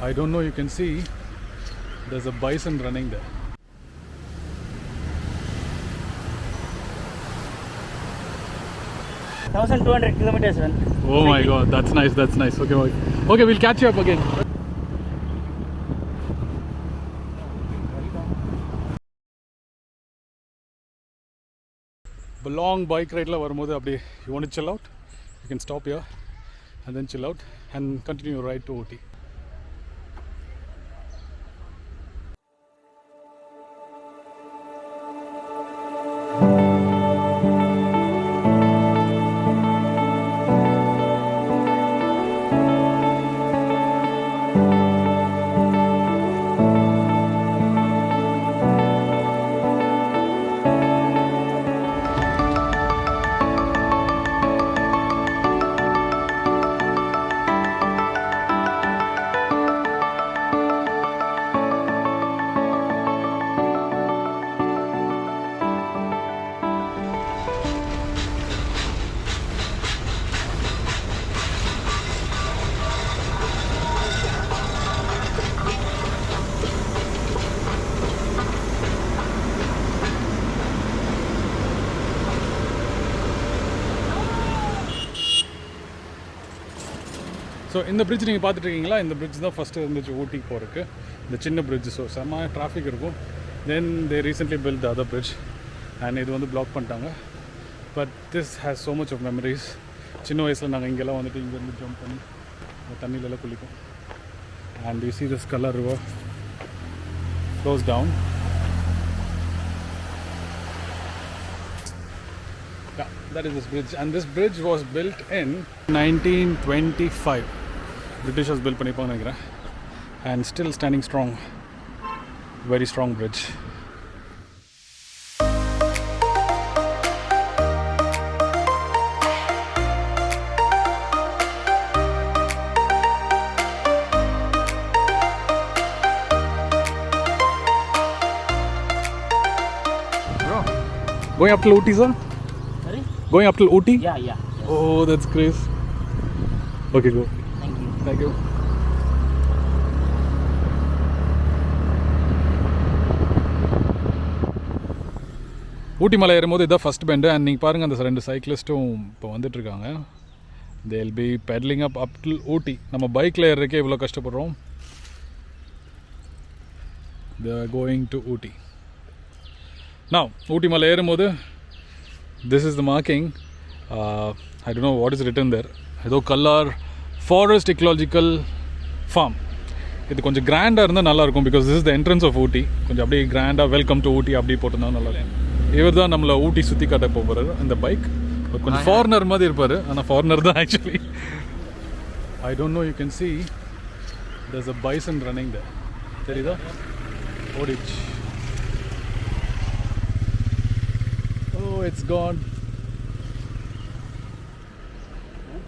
I don't know, you can see there's a bison running there. kilometers run. Oh my god, that's nice, that's nice. Okay, okay, we'll catch you up again. A long bike ride la varumbodhu appdi you want to chill out, you can stop here and then chill out and continue your ride to Ooty. So இந்த bridge நீங்கள் பார்த்துட்ருக்கீங்களா, இந்த bridge தான் first இருந்துச்சு ஊட்டிக்கு போகிறதுக்கு, இந்த சின்ன bridge. So செம்ம டிராஃபிக் இருக்கும். Then they recently built the other bridge and இது வந்து பிளாக் பண்ணிட்டாங்க. But this has so much of memories. சின்ன வயசில் நாங்கள் இங்கெல்லாம் வந்துட்டு இங்கேருந்து ஜம்ப் பண்ணி தண்ணியிலலாம் குளிப்போம். And you see this Kallar river flows down. Yeah, that is this bridge, and this bridge was built in 1925. Britishers built பண்ணிப்பாங்க நினைக்கிறேன், and still standing strong. Very strong bridge. Bro, going up to Ooty, sir? Going up to Ooty? Yeah. Oh, that's great. Okay, go. Thank you. ஊட்டி மலை ஏறும்போது இதான் first bend. And நீங்கள் பாருங்கள், அந்த 2 சைக்கிளிஸ்ட்டும் இப்போ வந்துட்டுருக்காங்க. They will be pedaling up to Ooty. நம்ம பைக்கில் ஏறுறதுக்கே இவ்வளோ கஷ்டப்படுறோம். They are going to Ooty. நான் ஊட்டி மலை ஏறும்போது this is the marking. I don't know what is written there. ஏதோ Kallar Forest Ecological Farm. இது கொஞ்சம் கிராண்டாக இருந்தால் நல்லாயிருக்கும், because this is the entrance of Ooty. கொஞ்சம் அப்படியே கிராண்டாக வெல்கம் டு ஊட்டி அப்படி போட்டிருந்தா நல்லாயிருக்கும். இவர் தான் நம்மளை ஊட்டி சுற்றி காட்ட போகிறாரு. அந்த பைக் கொஞ்சம் ஃபாரினர் மாதிரி இருப்பார், ஆனால் ஃபாரினர் தான் actually. I don't know, you can see there's a bison running there. தெரியுதா? ஓடிச்சு. Oh, it's gone.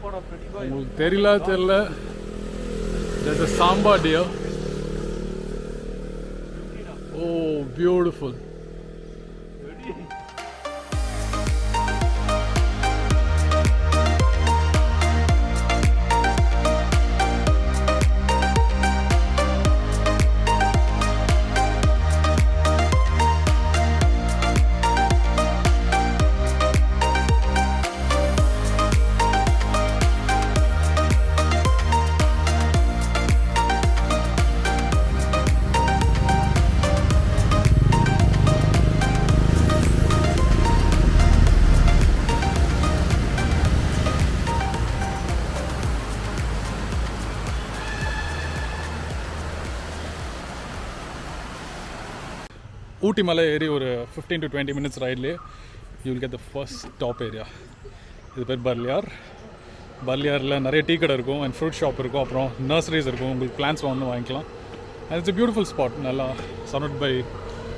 உங்களுக்கு தெரியல. There's a samba deer. Oh, beautiful. ஊட்டி மலை ஏறி ஒரு 15 to 20 minutes ரைட்லேயே you will get the first top area. இது பேர் பர்லியார். பர்லியாரில் நிறைய டீ கடை இருக்கும் அண்ட் ஃப்ரூட் ஷாப் இருக்கும், அப்புறம் நர்சரிஸ் இருக்கும். உங்களுக்கு பிளான்ஸ் வந்து வாங்கிக்கலாம். And it's a beautiful spot. நல்லா சரௌண்டட் பை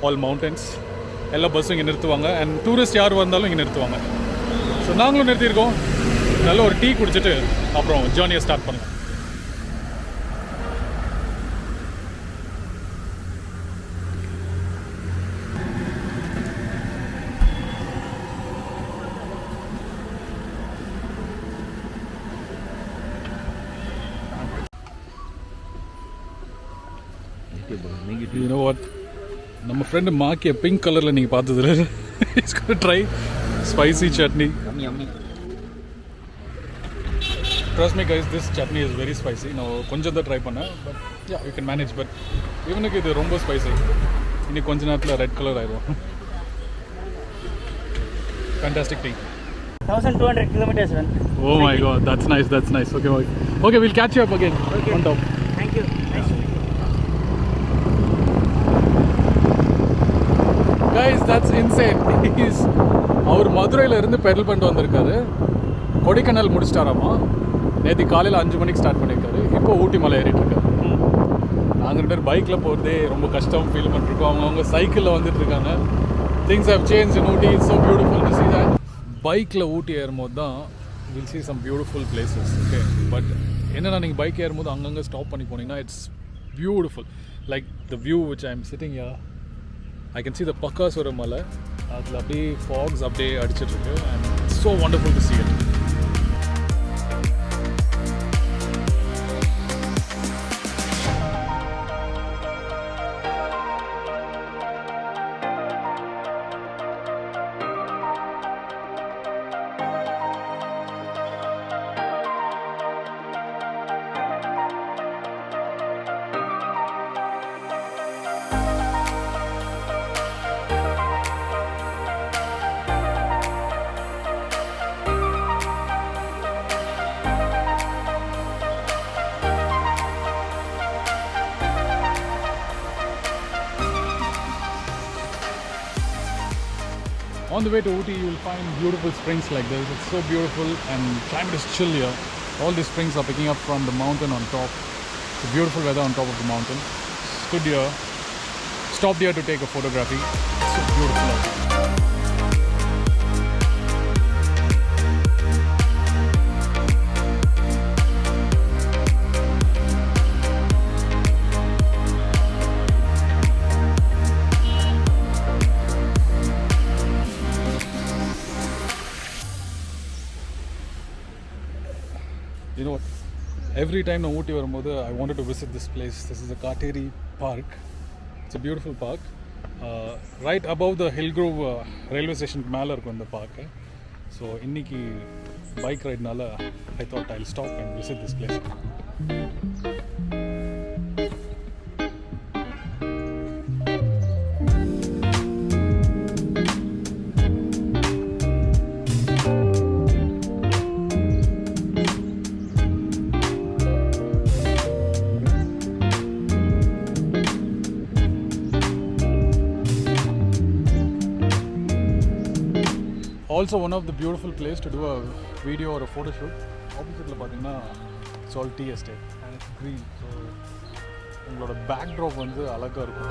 ஆல் மவுண்டன்ஸ். எல்லா பஸ்ஸும் இங்கே நிறுத்துவாங்க அண்ட் டூரிஸ்ட் யார் வந்தாலும் இங்கே நிறுத்துவாங்க. ஸோ நாங்களும் நிறுத்தியிருக்கோம். நல்ல ஒரு டீ குடிச்சிட்டு அப்புறம் ஜேர்னியை ஸ்டார்ட் பண்ணுவோம். Okay, bro. Negative. You know what? நம்ம ஃப்ரெண்டு மாக்கிய பிங்க் கலரில் நீங்கள் பார்த்ததில்ல. He's going to try spicy chutney. Yummy, yummy. Trust me guys, this chutney is very spicy. நான் கொஞ்சம் தான் ட்ரை பண்ணேன், but yeah, you can manage. But இவனுக்கு இது ரொம்ப ஸ்பைசி. இன்னி கொஞ்ச நேரத்தில் ரெட் கலர் ஆயிடும். Fantastic tea. 1200 kilometers run. Oh my god, that's nice, that's nice. Okay, okay, we'll catch you up again. Okay. On top. Thank you. Nice to meet you. Guys, that's insane. He's அவர் மதுரையில இருந்து pedal பண்ணிட்டு வந்திருக்காரு. கொடைக்கானல் முடிச்சிட்டாராமா. நேற்று காலையில் 5 மணிக்கு start பண்ணியிருக்காரு. இப்போ ஊட்டி மலை ஏறிட்டு இருக்காரு. நாங்கள் 2 பேர் பைக்கில் போகிறதே ரொம்ப கஷ்டம் ஃபீல் பண்ணிருக்கோம். அவங்க சைக்கிளில் வந்துட்டு இருக்காங்க. Things how change in Ooty. It's so beautiful to see that. பைக்கில் ஊட்டி ஏறும்போது தான் will see some beautiful places. Okay, but என்னென்னா நீங்கள் பைக் ஏறும்போது அங்கங்கே ஸ்டாப் பண்ணி போனீங்கன்னா it's beautiful. Like the view which I am sitting here, I can see the Bakasura malai. அதில் அப்படியே ஃபாக்ஸ் அப்படியே அடிச்சிட்ருக்கு and it's so wonderful to see it. On the way to Ooty, you will find beautiful springs like this. It's so beautiful and climate is chill here. All these springs are picking up from the mountain on top. It's a beautiful weather on top of the mountain. Stood here, stopped here to take a photography. It's so beautiful out here. You know what? Every time I Ooty varumbodhu, I wanted to visit this place. This is the Kattery park. It's a beautiful park. Right above the Hillgrove railway station மேல இருக்கும் இந்த park. So இன்னைக்கு bike ride நால I thought I'll stop and visit this place. Also one of the beautiful place to do a video or a photo shoot. Opposite la pathina it's all tea estate and it's green, so ungaloda backdrop vandu alaga irukum.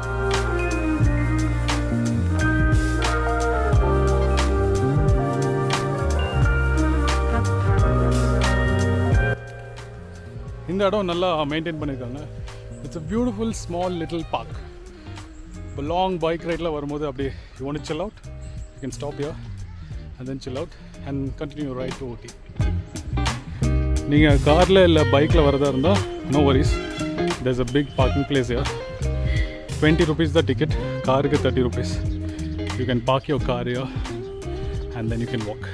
இந்த இடம் நல்லா maintain பண்ணிருக்காங்க. It's a beautiful small little park. A long bike ride la varumbodhu அப்படியே you want to chill out, you can stop here and then chill out and continue your ride to Ooty. நீங்கள் காரில் இல்லை பைக்கில் வரதா இருந்தால் no worries, there's a big parking place here. 20 rupees the ticket, காருக்கு 30 rupees. You can park your car here and then you can walk.